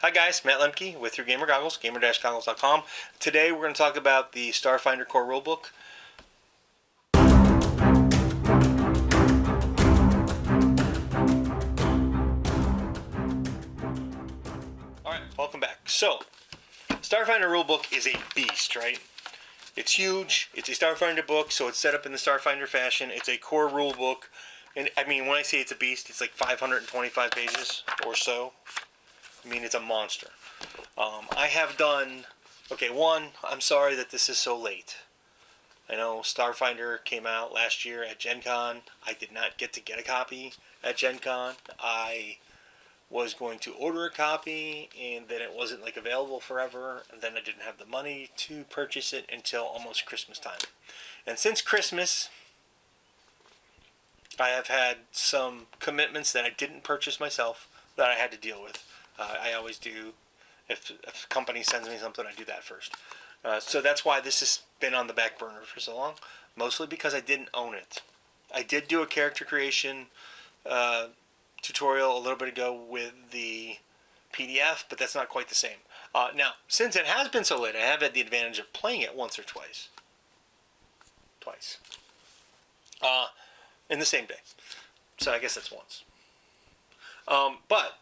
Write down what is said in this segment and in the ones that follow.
Hi guys, Matt Lemke with your Gamer Goggles, gamer-goggles.com. Today we're going to talk about the Starfinder core rulebook. Alright, welcome back. So, Starfinder rulebook is a beast, right? It's huge, it's a Starfinder book, so it's set up in the Starfinder fashion. It's a core rulebook, and I mean, when I say it's a beast, it's like 525 pages or so. I mean, it's a monster. I have done... Okay, one, I'm sorry that this is so late. I know Starfinder came out last year at Gen Con. I did not get a copy at Gen Con. I was going to order a copy, and then it wasn't like available forever, and then I didn't have the money to purchase it until almost Christmas time. And since Christmas, I have had some commitments that I didn't purchase myself that I had to deal with. I always do. If a company sends me something, I do that first. So that's why this has been on the back burner for so long. Mostly because I didn't own it. I did do a character creation tutorial a little bit ago with the PDF, but that's not quite the same. Now, since it has been so late, I have had the advantage of playing it once or twice. In the same day. So I guess that's once. But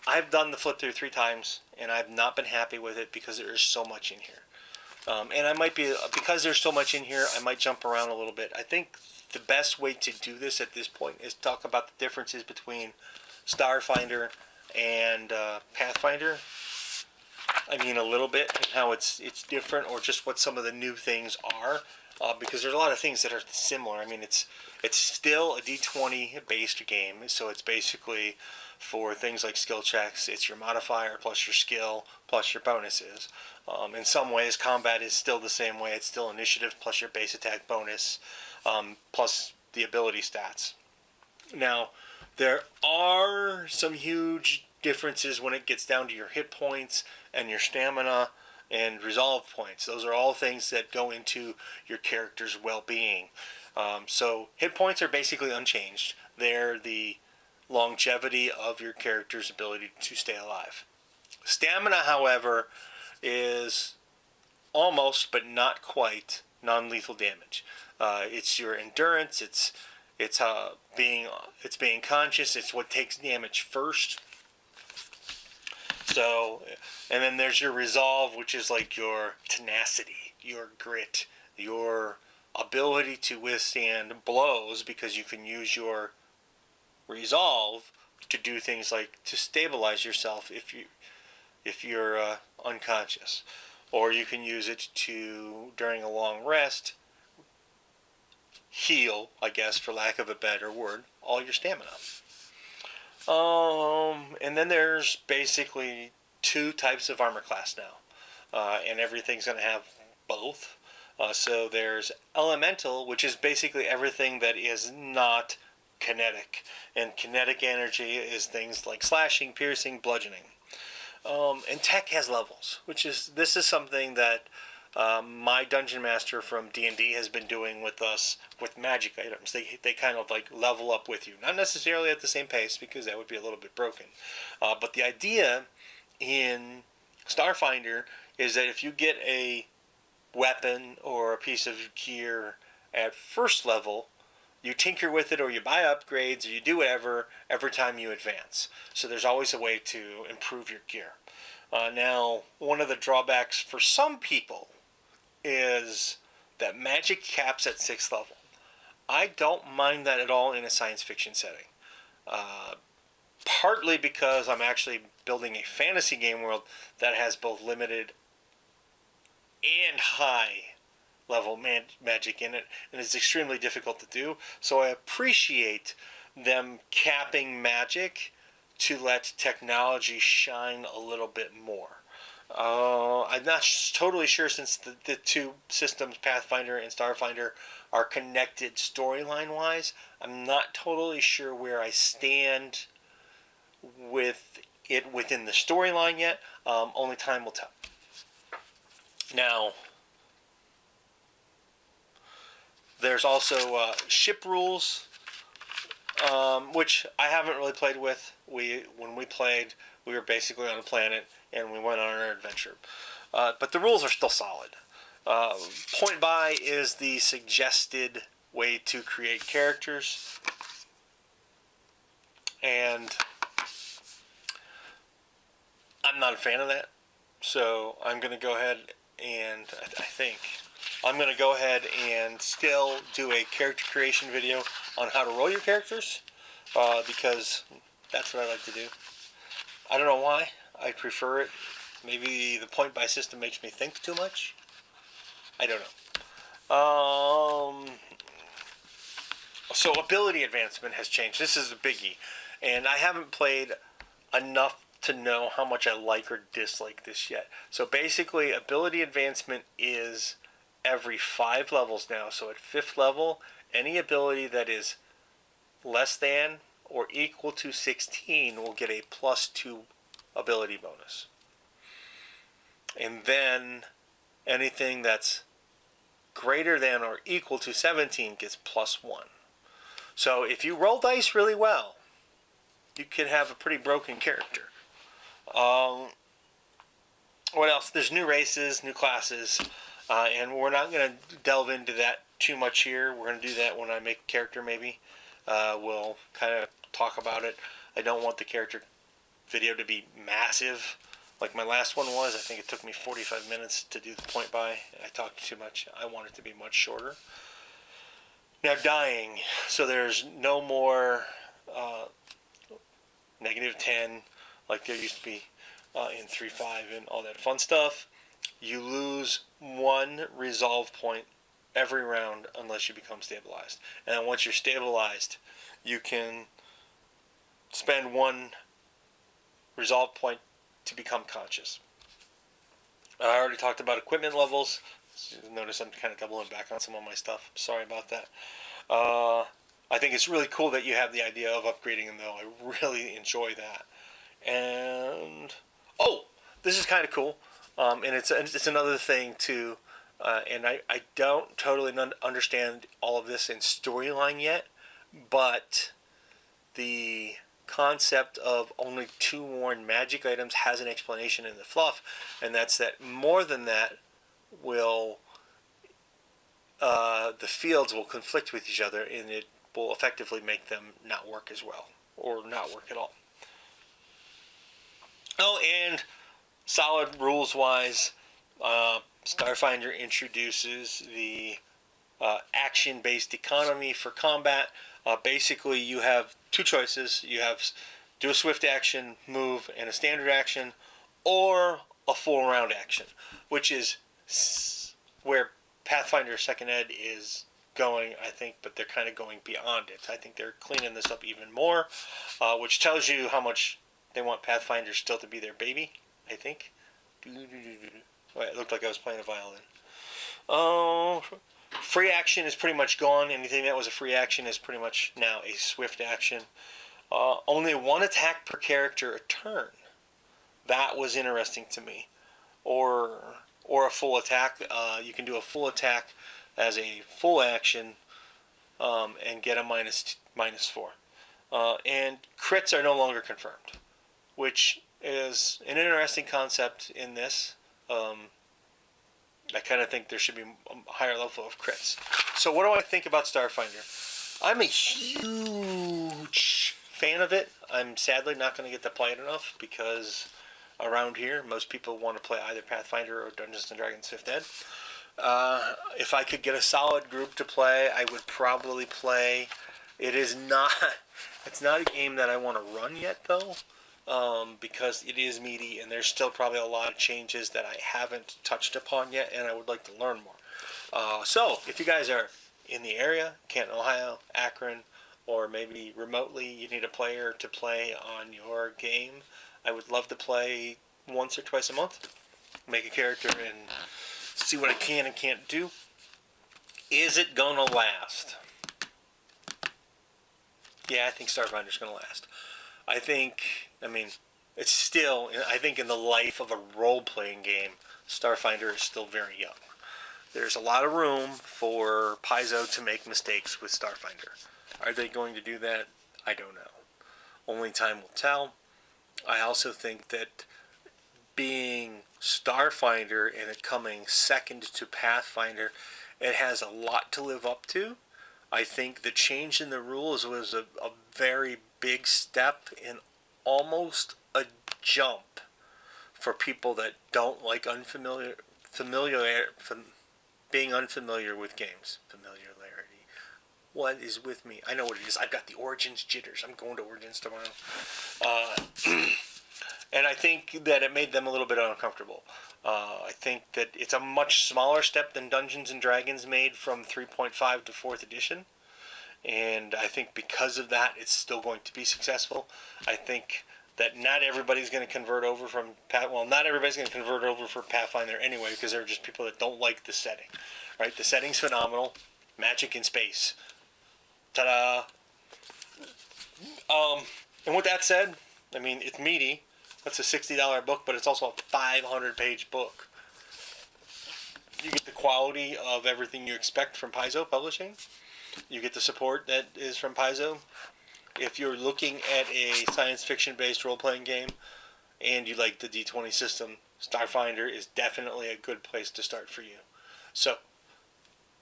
I've done the flip through 3 times, and I've not been happy with it because there is so much in here. And I might be, because there's so much in here, I might jump around a little bit. I think the best way to do this at this point is talk about the differences between Starfinder and Pathfinder. I mean, a little bit, and how it's different, or just what some of the new things are. Because there's a lot of things that are similar. I mean, it's still a D20 based game, so it's basically for things like skill checks. It's your modifier plus your skill plus your bonuses. In some ways, combat is still the same way. It's still initiative plus your base attack bonus plus the ability stats. Now, there are some huge differences when it gets down to your hit points and your stamina and resolve points. Those are all things that go into your character's well-being. So hit points are basically unchanged. They're the longevity of your character's ability to stay alive. Stamina, however, is almost, but not quite, non-lethal damage. It's your endurance. It's being conscious. It's what takes damage first. So, and then there's your resolve, which is like your tenacity, your grit, your ability to withstand blows, because you can use your resolve to do things like to stabilize yourself if you're unconscious, or you can use it to, during a long rest, heal, I guess, for lack of a better word, all your stamina. And then there's basically 2 types of armor class now, and everything's going to have both. So there's elemental, which is basically everything that is not kinetic, and kinetic energy is things like slashing, piercing, bludgeoning. And tech has levels, this is something that my dungeon master from D&D has been doing with us with magic items. They kind of like level up with you, not necessarily at the same pace, because that would be a little bit broken, but the idea in Starfinder is that if you get a weapon or a piece of gear at first level, you tinker with it, or you buy upgrades, or you do whatever every time you advance. So there's always a way to improve your gear. Now, one of the drawbacks for some people is that magic caps at 6th level. I don't mind that at all in a science fiction setting. Partly because I'm actually building a fantasy game world that has both limited and high level magic in it, and it's extremely difficult to do. So I appreciate them capping magic to let technology shine a little bit more. I'm not totally sure, since the 2 systems, Pathfinder and Starfinder, are connected storyline wise. I'm not totally sure where I stand with it within the storyline yet. Only time will tell. Now, there's also ship rules, which I haven't really played with. When we played, We were basically on a planet, and we went on our adventure. But the rules are still solid. Point buy is the suggested way to create characters, and I'm not a fan of that. So I'm going to go ahead and I think I'm going to go ahead and still do a character creation video on how to roll your characters, because that's what I like to do. I don't know why. I prefer it. Maybe the point buy system makes me think too much. I don't know. So ability advancement has changed. This is a biggie. And I haven't played enough to know how much I like or dislike this yet. So basically, ability advancement is every 5 levels now. So at 5th level, any ability that is less than or equal to 16 will get a +2 ability bonus. And then anything that's greater than or equal to 17 gets +1. So if you roll dice really well, you can have a pretty broken character. What else? There's new races, new classes, and we're not going to delve into that too much here. We're going to do that when I make a character, maybe. We'll kind of talk about it. I don't want the character video to be massive like my last one was. I think it took me 45 minutes to do the point buy. I talked too much. I want it to be much shorter. Now, dying. So there's no more -10 like there used to be in 3.5 and all that fun stuff. You lose 1 resolve point every round unless you become stabilized. And then once you're stabilized, you can spend 1 resolve point to become conscious. I already talked about equipment levels. Notice I'm kind of doubling back on some of my stuff. Sorry about that. I think it's really cool that you have the idea of upgrading them, though. I really enjoy that. And this is kind of cool. And it's another thing too. And I don't totally understand all of this in storyline yet, but the concept of only 2 worn magic items has an explanation in the fluff, and that's that more than that will the fields will conflict with each other, and it will effectively make them not work as well or not work at all. Oh, and solid rules wise, Starfinder introduces the action-based economy for combat. Basically, you have 2 choices. You have do a swift action, move, and a standard action, or a full round action, which is where Pathfinder 2nd Ed is going, I think, but they're kind of going beyond it. I think they're cleaning this up even more, which tells you how much they want Pathfinder still to be their baby, I think. It looked like I was playing a violin. Free action is pretty much gone. Anything that was a free action is pretty much now a swift action. Only 1 attack per character a turn. That was interesting to me. Or a full attack. You can do a full attack as a full action and get a -4. And crits are no longer confirmed, which is an interesting concept in this. I kind of think there should be a higher level of crits. So what do I think about Starfinder? I'm a huge fan of it. I'm sadly not going to get to play it enough because around here most people want to play either Pathfinder or Dungeons & Dragons 5th Ed. If I could get a solid group to play, I would probably play. It's not a game that I want to run yet, though. Because it is meaty and there's still probably a lot of changes that I haven't touched upon yet, and I would like to learn more. So if you guys are in the area, Canton, Ohio, Akron, or maybe remotely you need a player to play on your game, I would love to play once or twice a month, make a character and see what I can and can't do. Is it gonna last? Yeah, I think Starfinder's gonna last. I think in the life of a role-playing game, Starfinder is still very young. There's a lot of room for Paizo to make mistakes with Starfinder. Are they going to do that? I don't know. Only time will tell. I also think that being Starfinder and it coming second to Pathfinder, it has a lot to live up to. I think the change in the rules was a very big step and almost a jump for people that don't like being unfamiliar with games. Familiarity. What is with me? I know what it is. I've got the Origins jitters. I'm going to Origins tomorrow. And I think that it made them a little bit uncomfortable. I think that it's a much smaller step than Dungeons and Dragons made from 3.5 to 4th edition. And I think because of that, it's still going to be successful. I think that not everybody's going to convert over from not everybody's going to convert over for Pathfinder anyway, because there are just people that don't like the setting. Right? The setting's phenomenal. Magic in space. Ta-da! And with that said, I mean, it's meaty. That's a $60 book, but it's also a 500-page book. You get the quality of everything you expect from Paizo Publishing. You get the support that is from Paizo. If you're looking at a science fiction-based role-playing game and you like the D20 system, Starfinder is definitely a good place to start for you. So,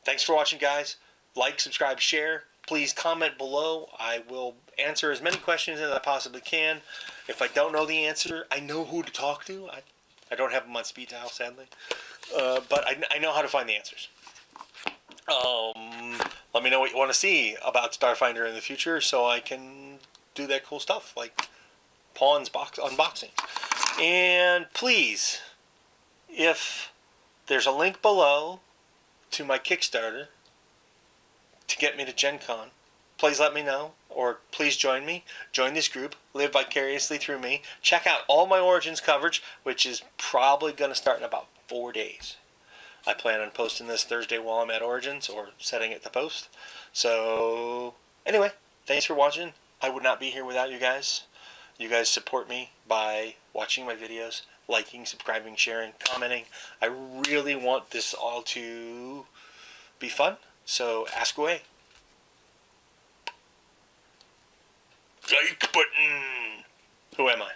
thanks for watching, guys. Like, subscribe, share. Please comment below. I will answer as many questions as I possibly can. If I don't know the answer, I know who to talk to. I don't have them on speed dial, sadly. But I know how to find the answers. Let me know what you want to see about Starfinder in the future so I can do that cool stuff like Pawn's unboxings. And please, if there's a link below to my Kickstarter to get me to Gen Con, please let me know, or please join me. Join this group. Live vicariously through me. Check out all my Origins coverage, which is probably going to start in about 4 days. I plan on posting this Thursday while I'm at Origins, or setting it to post. So, anyway, thanks for watching. I would not be here without you guys. You guys support me by watching my videos, liking, subscribing, sharing, commenting. I really want this all to be fun, so ask away. Like button. Who am I?